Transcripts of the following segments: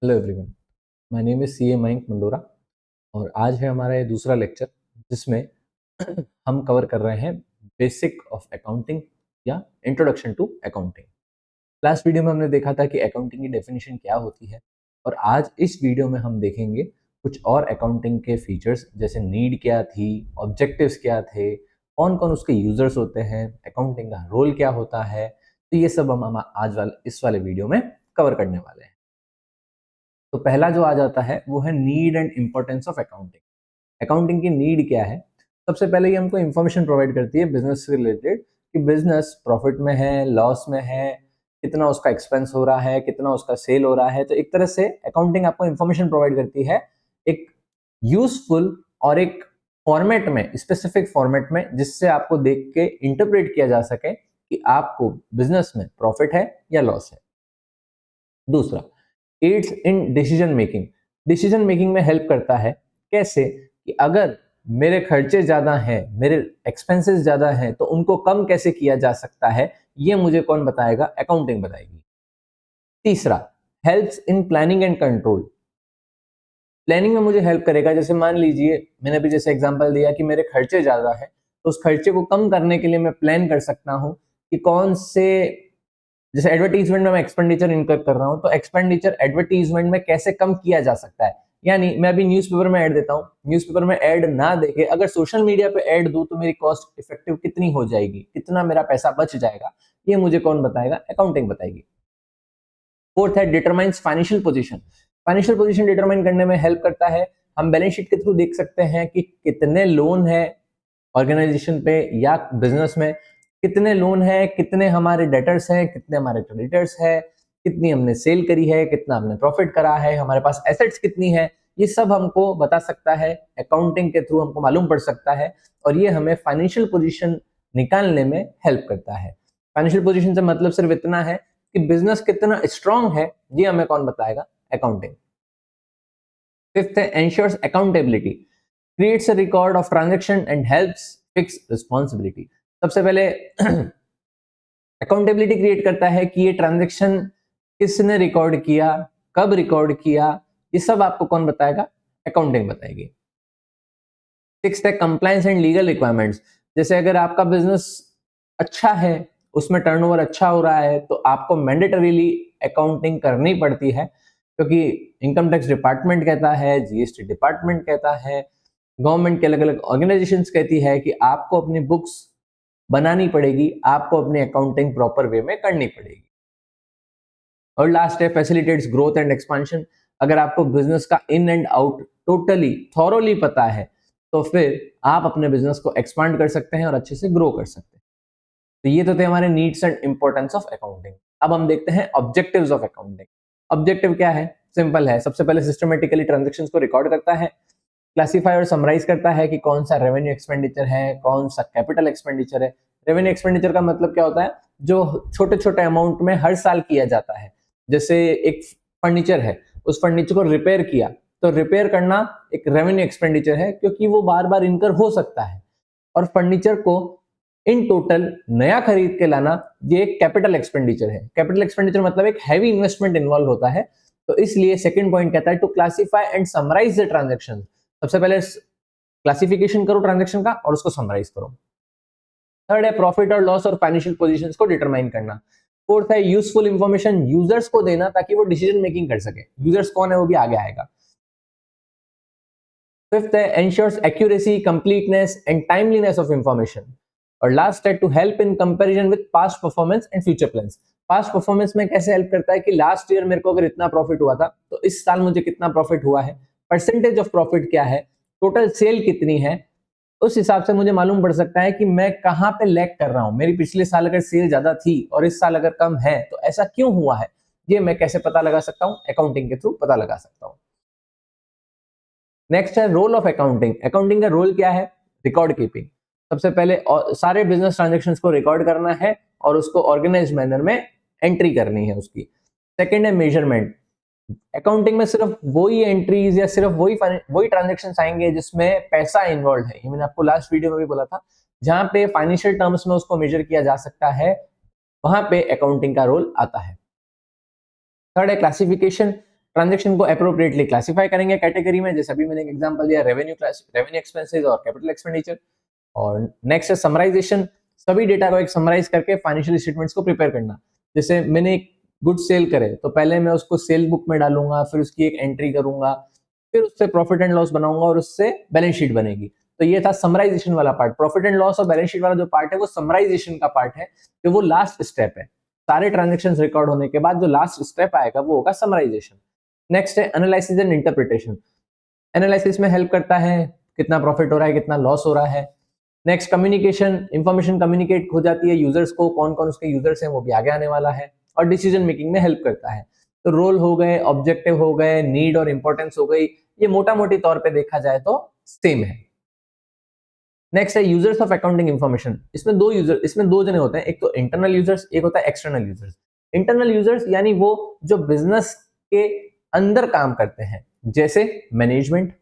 Hello everyone, my name is CA Mayank Mandora और आज है हमारा ये दूसरा लेक्चर जिसमें हम कवर कर रहे हैं बेसिक ऑफ अकाउंटिंग या introduction to accounting. Last video में हमने देखा था कि अकाउंटिंग की डेफिनेशन क्या होती है और आज इस वीडियो में हम देखेंगे कुछ और अकाउंटिंग के फीचर्स जैसे नीड क्या थी, ऑब्जेक्टिव्स क्या थे, कौन कौन उसके यूजर्स होते हैं, अकाउंटिंग का रोल क्या होता है। तो ये सब हम आज वाले इस वाले वीडियो में कवर करने वाले हैं। तो पहला जो आ जाता है वो है need and importance of accounting. Accounting की नीड क्या है? सबसे पहले ये हमको इंफॉर्मेशन प्रोवाइड करती है बिजनेस से रिलेटेड कि बिजनेस प्रॉफिट में है, लॉस में है, कितना उसका एक्सपेंस हो रहा है, कितना उसका सेल हो रहा है। तो एक तरह से अकाउंटिंग आपको इंफॉर्मेशन प्रोवाइड करती है एक यूजफुल और एक फॉर्मेट में, स्पेसिफिक फॉर्मेट में, जिससे आपको देख के इंटरप्रेट किया जा सके कि आपको बिजनेस में प्रॉफिट है या लॉस है। दूसरा, aids in decision making. Decision making में हेल्प करता है। कैसे? कि अगर मेरे खर्चे ज्यादा हैं, मेरे एक्सपेंसेस ज्यादा हैं, तो उनको कम कैसे किया जा सकता है, ये मुझे कौन बताएगा? अकाउंटिंग बताएगी। तीसरा, helps in planning and control. Planning में मुझे हेल्प करेगा। जैसे मान लीजिए मैंने अभी जैसे एग्जांपल दिया कि मेरे खर्चे ज्यादा है, तो उस खर्चे को कम करने के लिए मैं प्लान कर सकता हूं कि कौन से, जैसे एडवर्टीजमेंट में मैं एक्सपेंडिचर इनकर कर रहा हूं, तो एक्सपेंडिचर एडवर्टीजमेंट में कैसे कम किया जा सकता है। यानी मैं अभी न्यूज़पेपर में ऐड देता हूं, न्यूज़पेपर में ऐड ना देके अगर सोशल मीडिया पे ऐड दूं तो मेरी कॉस्ट इफेक्टिव कितनी हो जाएगी, कितना मेरा पैसा बच जाएगा, ये मुझे कौन बताएगा? अकाउंटिंग बताएगी। फोर्थ है determines financial position. Financial position determine करने में हेल्प करता है। हम बैलेंस शीट के थ्रू देख सकते हैं कि कितने लोन है ऑर्गेनाइजेशन पे या बिजनेस में, कितने लोन है, कितने हमारे डेटर्स हैं, कितने हमारे क्रेडिटर्स है, कितनी हमने सेल करी है, कितना हमने प्रॉफिट करा है, हमारे पास एसेट्स कितनी है। ये सब हमको बता सकता है, अकाउंटिंग के थ्रू हमको मालूम पड़ सकता है और ये हमें फाइनेंशियल पोजीशन निकालने में हेल्प करता है। फाइनेंशियल पोजीशन से मतलब सिर्फ इतना है कि बिजनेस कितना स्ट्रांग है, ये हमें कौन बताएगा? अकाउंटिंग। फिफ्थ है ensures accountability, creates a record of transaction and helps fix responsibility. सबसे पहले अकाउंटेबिलिटी क्रिएट करता है कि ये ट्रांजैक्शन किसने रिकॉर्ड किया, कब रिकॉर्ड किया, ये सब आपको कौन बताएगा? अकाउंटिंग बताएगी। सिक्स्थ है कंप्लायंस एंड लीगल रिक्वायरमेंट्स। जैसे अगर आपका बिजनेस अच्छा है, उसमें टर्नओवर अच्छा हो रहा है, तो आपको मैंडेटरीली अकाउंटिंग करनी पड़ती है, क्योंकि इनकम टैक्स डिपार्टमेंट कहता है, जीएसटी डिपार्टमेंट कहता है, गवर्नमेंट के अलग अलग ऑर्गेनाइजेशंस कहती है कि आपको अपनी बुक्स बनानी पड़ेगी, आपको अपनी अकाउंटिंग प्रॉपर वे में करनी पड़ेगी। और लास्ट है फैसिलिटेट्स ग्रोथ एंड एक्सपांशन। अगर आपको बिजनेस का in and out totally thoroughly पता है, तो फिर आप अपने बिजनेस को एक्सपांड कर सकते हैं और अच्छे से ग्रो कर सकते हैं। तो ये तो थे हमारे needs and importance of accounting. अब हम देखते हैं ऑब्जेक्टिव्स ऑफ अकाउंटिंग। ऑब्जेक्टिव क्या है? सिंपल है। सबसे पहले सिस्टमेटिकली ट्रांजैक्शंस को रिकॉर्ड करता है, क्लासिफाई और समराइज करता है कि कौन सा रेवेन्यू एक्सपेंडिचर है, कौन सा कैपिटल एक्सपेंडिचर है। रेवेन्यू एक्सपेंडिचर का मतलब क्या होता है? जो छोटे छोटे अमाउंट में हर साल किया जाता है। जैसे एक फर्नीचर है, उस फर्नीचर को रिपेयर किया, तो रिपेयर करना एक रेवेन्यू एक्सपेंडिचर है, क्योंकि वो बार बार इनकर हो सकता है। और फर्नीचर को इन टोटल नया खरीद के लाना, ये एक कैपिटल एक्सपेंडिचर है। कैपिटल एक्सपेंडिचर मतलब एक हैवी इन्वेस्टमेंट इन्वॉल्व होता है। तो इसलिए सेकंड पॉइंट कहता है to classify and summarise the transaction. सबसे पहले क्लासिफिकेशन करो ट्रांजैक्शन का और उसको समराइज करो। थर्ड है प्रॉफिट और लॉस और फाइनेंशियल पोजीशंस को डिटरमाइन करना। फोर्थ है यूजफुल इंफॉर्मेशन यूजर्स को देना ताकि वो डिसीजन मेकिंग कर सके। यूजर्स कौन है वो भी आगे आएगा। फिफ्थ है ensures accuracy, completeness and timeliness of information. और लास्ट है to help in comparison with past performance and future plans. Past performance में कैसे हेल्प करता है कि लास्ट ईयर मेरे को अगर इतना प्रॉफिट हुआ था, तो इस साल मुझे कितना प्रॉफिट हुआ है, परसेंटेज ऑफ प्रॉफिट क्या है, टोटल सेल कितनी है। उस हिसाब से मुझे मालूम पड़ सकता है कि मैं कहां पे लैग कर रहा हूं। मेरी पिछले साल अगर सेल ज्यादा थी और इस साल अगर कम है, तो ऐसा क्यों हुआ है, ये मैं कैसे पता लगा सकता हूं? अकाउंटिंग के थ्रू पता लगा सकता हूं। नेक्स्ट है रोल ऑफ अकाउंटिंग। अकाउंटिंग का रोल क्या है? Record keeping. सबसे पहले सारे बिजनेस ट्रांजैक्शंस को रिकॉर्ड करना है और उसको ऑर्गेनाइज मैनर में एंट्री करनी है उसकी। सेकंड है मेजरमेंट। अकाउंटिंग में सिर्फ वही एंट्रीज या सिर्फ वही ट्रांजैक्शंस आएंगे जिसमें पैसा इन्वॉल्व है। ये मैंने आपको लास्ट वीडियो में भी बोला था। जहां पे फाइनेंशियल टर्म्स में उसको मेजर किया जा सकता है, वहां पे अकाउंटिंग का रोल आता है। थर्ड है क्लासिफिकेशन। ट्रांजेक्शन को अप्रोप्रिएटली क्लासिफाई करेंगे कैटेगरी में, जैसे अभी मैंने एक एग्जांपल दिया रेवेन्यू एक्सपेंसेस और कैपिटल एक्सपेंडिचर। और नेक्स्ट है समराइजेशन, सभी डेटा को एक समराइज करके फाइनेंशियल स्टेटमेंट्स को प्रिपेयर करना। जैसे मैंने एक गुड सेल करे तो पहले मैं उसको सेल बुक में डालूंगा, फिर उसकी एक एंट्री करूंगा, फिर उससे प्रॉफिट एंड लॉस बनाऊंगा और उससे बैलेंस शीट बनेगी। तो ये था समराइजेशन वाला पार्ट। प्रॉफिट एंड लॉस और बैलेंस शीट वाला जो पार्ट है वो समराइजेशन का पार्ट है, तो वो लास्ट स्टेप है। सारे ट्रांजेक्शन्स रिकॉर्ड होने के बाद जो लास्ट स्टेप आएगा वो होगा समराइजेशन। नेक्स्ट है एनालिसिस एंड इंटरप्रिटेशन। एनालिसिस में हेल्प करता है कितना प्रॉफिट हो रहा है, कितना लॉस हो रहा है। नेक्स्ट कम्युनिकेशन, इंफॉर्मेशन कम्युनिकेट हो जाती है यूजर्स को, कौन कौन उसके यूजर्स हैं वो भी आगे आने वाला है। और डिसीजन मेकिंग में हेल्प करता है। तो रोल हो गए, ऑब्जेक्टिव हो गए, नीड और इंपॉर्टेंस हो गई, ये मोटा मोटी तौर पे देखा जाए तो सेम है। नेक्स्ट है यूजर्स ऑफ अकाउंटिंग इंफॉर्मेशन। इसमें दो जने होते हैं, एक तो इंटरनल यूजर्स, एक होता है एक्सटर्नल यूजर्स। इंटरनल यूजर्स यानी वो जो बिजनेस के अंदर काम करते हैं, जैसे मैनेजमेंट,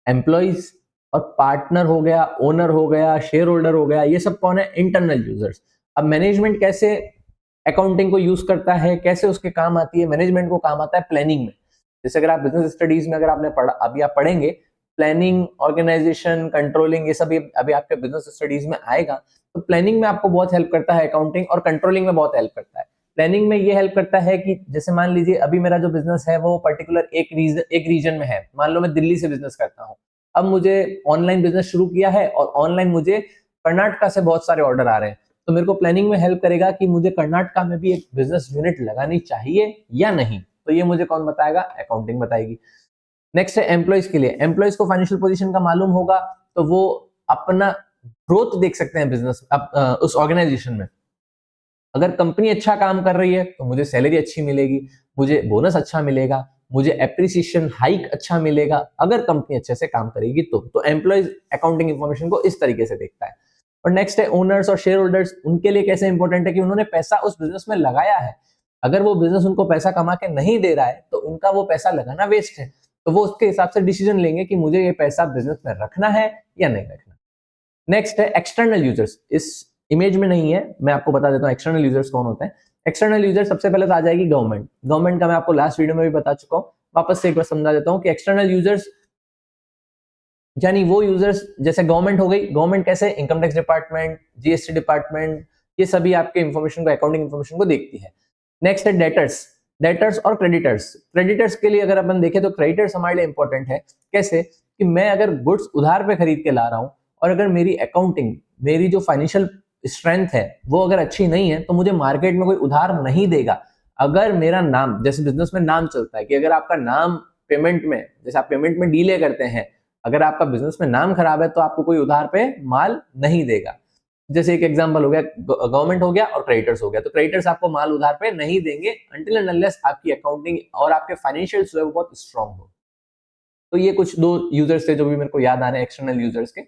एम्प्लॉइज और पार्टनर हो गया, ओनर हो गया, शेयर होल्डर हो गया, ये सब कौन है? Internal users. अब मैनेजमेंट कैसे अकाउंटिंग को यूज करता है, कैसे उसके काम आती है? मैनेजमेंट को काम आता है प्लानिंग में। जैसे अगर आप बिजनेस स्टडीज में अगर आपने पढ़ा, अभी आप पढ़ेंगे प्लानिंग, ऑर्गेनाइजेशन, कंट्रोलिंग, ये सब अभी आपके बिजनेस स्टडीज में आएगा। तो प्लानिंग में आपको बहुत हेल्प करता है अकाउंटिंग, और कंट्रोलिंग में बहुत हेल्प करता है। प्लानिंग में ये हेल्प करता है कि जैसे मान लीजिए अभी मेरा जो बिजनेस है वो पर्टिकुलर एक रीजन में है। मान लो मैं दिल्ली से बिजनेस करता हूँ, अब मुझे ऑनलाइन बिजनेस शुरू किया है और ऑनलाइन मुझे कर्नाटका से बहुत सारे ऑर्डर आ रहे हैं। तो मेरे को प्लानिंग में हेल्प करेगा कि मुझे कर्नाटका में भी एक बिजनेस यूनिट लगानी चाहिए या नहीं। तो ये मुझे कौन बताएगा? अकाउंटिंग बताएगी। नेक्स्ट है एम्प्लॉइज के लिए। एम्प्लॉइज को फाइनेंशियल पोजीशन का मालूम होगा तो वो अपना ग्रोथ देख सकते हैं बिजनेस उस ऑर्गेनाइजेशन में। अगर कंपनी अच्छा काम कर रही है तो मुझे सैलरी अच्छी मिलेगी, मुझे बोनस अच्छा मिलेगा, मुझे एप्रिसिएशन हाइक अच्छा मिलेगा, अगर कंपनी अच्छे से काम करेगी तो एम्प्लॉइज अकाउंटिंग इंफॉर्मेशन को इस तरीके से देखता है। और नेक्स्ट है ओनर्स और शेयर होल्डर्स। उनके लिए कैसे इंपॉर्टेंट है कि उन्होंने पैसा उस बिजनेस में लगाया है। अगर वो बिजनेस उनको पैसा कमा के नहीं दे रहा है तो उनका वो पैसा लगाना वेस्ट है। तो वो उसके हिसाब से डिसीजन लेंगे कि मुझे ये पैसा बिजनेस में रखना है या नहीं रखना। नेक्स्ट है एक्सटर्नल यूजर्स। इस इमेज में नहीं है, मैं आपको बता देता हूँ एक्सटर्नल यूजर्स कौन होते हैं। एक्सटर्नल यूजर सबसे पहले तो आ जाएगी गवर्नमेंट। गवर्नमेंट का मैं आपको लास्ट वीडियो में भी बता चुका हूँ, वापस से एक बार समझा देता हूँ कि एक्सटर्नल यूजर्स यानी वो यूजर्स, जैसे गवर्नमेंट हो गई। गवर्नमेंट कैसे? Income tax department, GST department, ये सभी आपके इंफॉर्मेशन को, अकाउंटिंग इंफॉर्मेशन को देखती है। नेक्स्ट है डेटर्स। डेटर्स और क्रेडिटर्स। क्रेडिटर्स के लिए अगर अपन देखें तो क्रेडिटर्स हमारे लिए इंपॉर्टेंट है। कैसे? कि मैं अगर गुड्स उधार पे खरीद के ला रहा हूं और अगर मेरी अकाउंटिंग, मेरी जो फाइनेंशियल स्ट्रेंथ है वो अगर अच्छी नहीं है तो मुझे मार्केट में कोई उधार नहीं देगा। अगर मेरा नाम, जैसे बिजनेस में नाम चलता है कि अगर आपका नाम पेमेंट में, जैसे आप पेमेंट में डीले करते हैं, अगर आपका बिजनेस में नाम खराब है तो आपको कोई उधार पे माल नहीं देगा। जैसे एक एग्जांपल हो गया, गवर्नमेंट हो गया और क्रेडिटर्स हो गया। तो क्रेडिटर्स आपको माल उधार पे नहीं देंगे अनटिल एंड अनलेस आपकी अकाउंटिंग और आपके फाइनेंशियल्स जो है वो बहुत स्ट्रांग हो। तो ये कुछ दो यूजर्स थे जो भी मेरे को याद आ रहे हैं एक्सटर्नल यूजर्स के।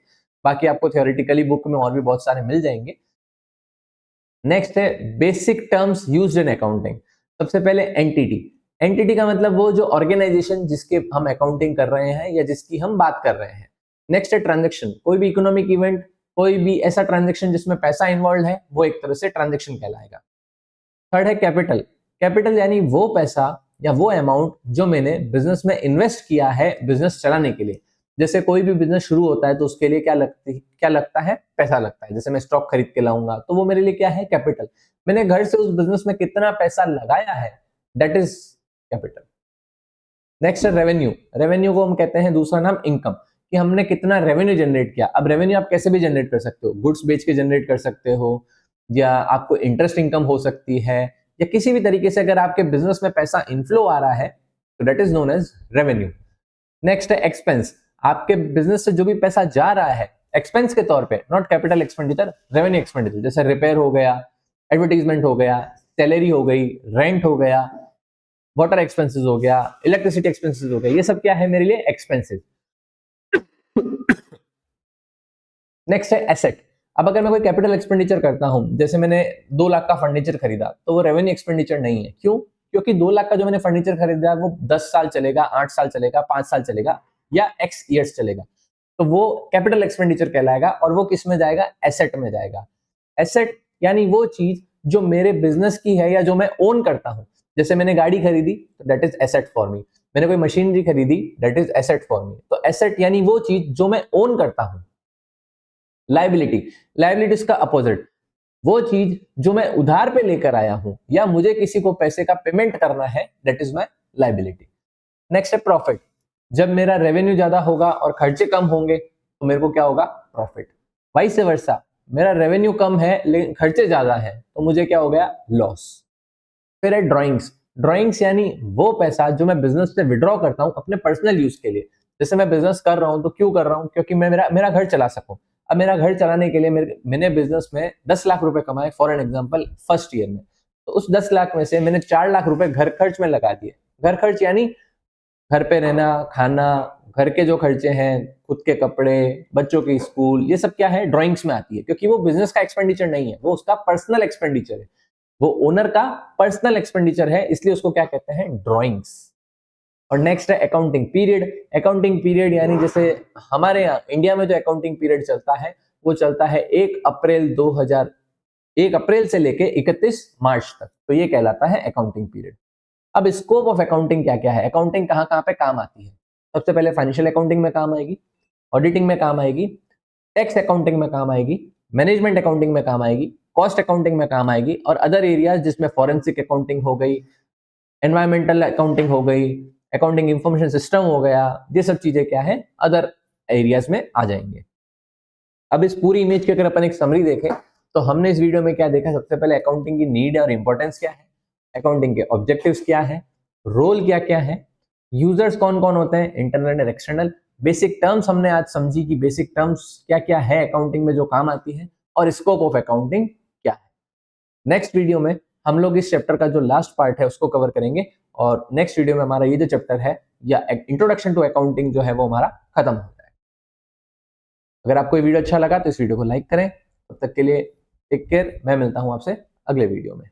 बाकी आपको थियोरेटिकली बुक में और भी बहुत सारे मिल जाएंगे। नेक्स्ट है basic terms used in accounting. सबसे पहले एंटिटी। एंटिटी का मतलब वो जो ऑर्गेनाइजेशन जिसके हम अकाउंटिंग कर रहे हैं या जिसकी हम बात कर रहे हैं। नेक्स्ट है ट्रांजेक्शन। कोई भी इकोनॉमिक इवेंट, कोई भी ऐसा ट्रांजेक्शन जिसमें पैसा इन्वॉल्व है वो एक तरह से ट्रांजेक्शन कहलाएगा। थर्ड है कैपिटल। कैपिटल यानी वो पैसा या वो अमाउंट जो मैंने बिजनेस में इन्वेस्ट किया है बिजनेस चलाने के लिए। जैसे कोई भी बिजनेस शुरू होता है तो उसके लिए क्या लगता है? पैसा लगता है। जैसे मैं स्टॉक खरीद के लाऊंगा तो वो मेरे लिए क्या है? कैपिटल। मैंने घर से उस बिजनेस में कितना पैसा लगाया है, दैट इज कैपिटल। नेक्स्ट है रेवेन्यू। रेवेन्यू को हम कहते हैं दूसरा नाम इनकम, कि हमने कितना रेवेन्यू जनरेट किया। अब रेवेन्यू आप कैसे भी जनरेट कर सकते हो, गुड्स बेच के जनरेट कर सकते हो, या आपको इंटरेस्ट इनकम हो सकती है, या किसी भी तरीके से अगर आपके बिजनेस में पैसा इनफ्लो आ रहा है तो that is known as revenue. Next है एक्सपेंस। आपके बिजनेस से जो भी पैसा जा रहा है एक्सपेंस के तौर पे, not capital expenditure, revenue expenditure. जैसे रिपेयर हो गया, एडवर्टीजमेंट हो गया, सैलरी हो गई, रेंट हो गया, वाटर एक्सपेंसेस हो गया, इलेक्ट्रिसिटी एक्सपेंसेस हो गया, ये सब क्या है मेरे लिए? एक्सपेंसेस। नेक्स्ट है एसेट। अब अगर मैं कोई कैपिटल एक्सपेंडिचर करता हूं, जैसे मैंने 2 लाख का फर्नीचर खरीदा, तो वो रेवेन्यू एक्सपेंडिचर नहीं है। क्यों? क्योंकि 2 लाख का जो मैंने फर्नीचर खरीदा वो 10 साल चलेगा, 8 साल चलेगा, 5 साल चलेगा, या एक्स ईयर्स चलेगा। तो वो कैपिटल एक्सपेंडिचर कहलाएगा और वो किस में जाएगा? एसेट में जाएगा। एसेट यानी वो चीज जो मेरे बिजनेस की है या जो मैं ओन करता हूं। जैसे मैंने गाड़ी खरीदी तो that is asset for me. मैंने कोई मशीनरी खरीदी, that is asset for me. तो एसेट यानी वो चीज जो मैं ओन करता हूं। लाइबिलिटी, लाइबिलिटी इसका अपोजिट, वो चीज जो मैं उधार पे लेकर आया हूं या मुझे किसी को पैसे का पेमेंट करना है, that is my liability. Next है प्रॉफिट, जब मेरा रेवेन्यू ज्यादा होगा और खर्चे कम होंगे तो मेरे को क्या होगा, प्रॉफिट। वाइस वर्सा, मेरा रेवेन्यू कम है लेकिन खर्चे ज्यादा है तो मुझे क्या हो गया, लॉस। फिर है ड्रॉइंग्स, ड्रॉइंग्स यानी वो पैसा जो मैं बिजनेस से विड्रॉ करता हूं अपने पर्सनल यूज के लिए। जैसे मैं बिजनेस कर रहा हूं तो क्यों कर रहा हूं, क्योंकि मैं मेरा घर चला सकूं। अब मेरा घर चलाने के लिए मैंने बिजनेस में 10 लाख रुपए कमाए for an example first year में, तो उस 10 लाख में से मैंने 4 लाख रुपए घर खर्च में लगा दिए। घर खर्च यानी घर पे रहना, खाना, घर के जो खर्चे हैं, खुद के कपड़े, बच्चों के स्कूल, ये सब क्या है, ड्रॉइंग्स में आती है, क्योंकि वो बिजनेस का एक्सपेंडिचर नहीं है, वो उसका पर्सनल एक्सपेंडिचर है, वो ओनर का पर्सनल एक्सपेंडिचर है, इसलिए उसको क्या कहते हैं, ड्रॉइंग्स। और नेक्स्ट है अकाउंटिंग पीरियड। अकाउंटिंग पीरियड यानी जैसे हमारे यहाँ इंडिया में जो अकाउंटिंग पीरियड चलता है वो चलता है 1 अप्रैल से लेके 31 मार्च तक, तो ये कहलाता है अकाउंटिंग पीरियड। अब स्कोप ऑफ अकाउंटिंग क्या क्या है, अकाउंटिंग कहाँ कहाँ पे काम आती है। सबसे पहले फाइनेंशियल अकाउंटिंग में काम आएगी, ऑडिटिंग में काम आएगी, टैक्स अकाउंटिंग में काम आएगी, मैनेजमेंट अकाउंटिंग में काम आएगी, कॉस्ट अकाउंटिंग में काम आएगी, और अदर एरियाज जिसमें फॉरेंसिक अकाउंटिंग हो गई, एनवायरमेंटल अकाउंटिंग हो गई, अकाउंटिंग इंफॉर्मेशन सिस्टम हो गया, ये सब चीजें क्या है, अदर एरियाज में आ जाएंगे। अब इस पूरी इमेज की अगर अपन एक समरी देखें तो हमने इस वीडियो में क्या देखा, सबसे पहले अकाउंटिंग की नीड और इंपॉर्टेंस क्या है, अकाउंटिंग के ऑब्जेक्टिव्स क्या है, रोल क्या क्या है, यूजर्स कौन कौन होते हैं, इंटरनल और एक्सटर्नल, बेसिक टर्म्स हमने आज समझी कि बेसिक टर्म्स क्या क्या है अकाउंटिंग में जो काम आती है, और स्कोप ऑफ अकाउंटिंग क्या है। नेक्स्ट वीडियो में हम लोग इस चैप्टर का जो लास्ट पार्ट है उसको कवर करेंगे, और नेक्स्ट वीडियो में हमारा ये जो चैप्टर है या इंट्रोडक्शन टू अकाउंटिंग जो है वो हमारा खत्म हो जाए। अगर आपको ये वीडियो अच्छा लगा तो इस वीडियो को लाइक करें। तब तक के लिए टेक केयर, मैं मिलता हूं आपसे अगले वीडियो में।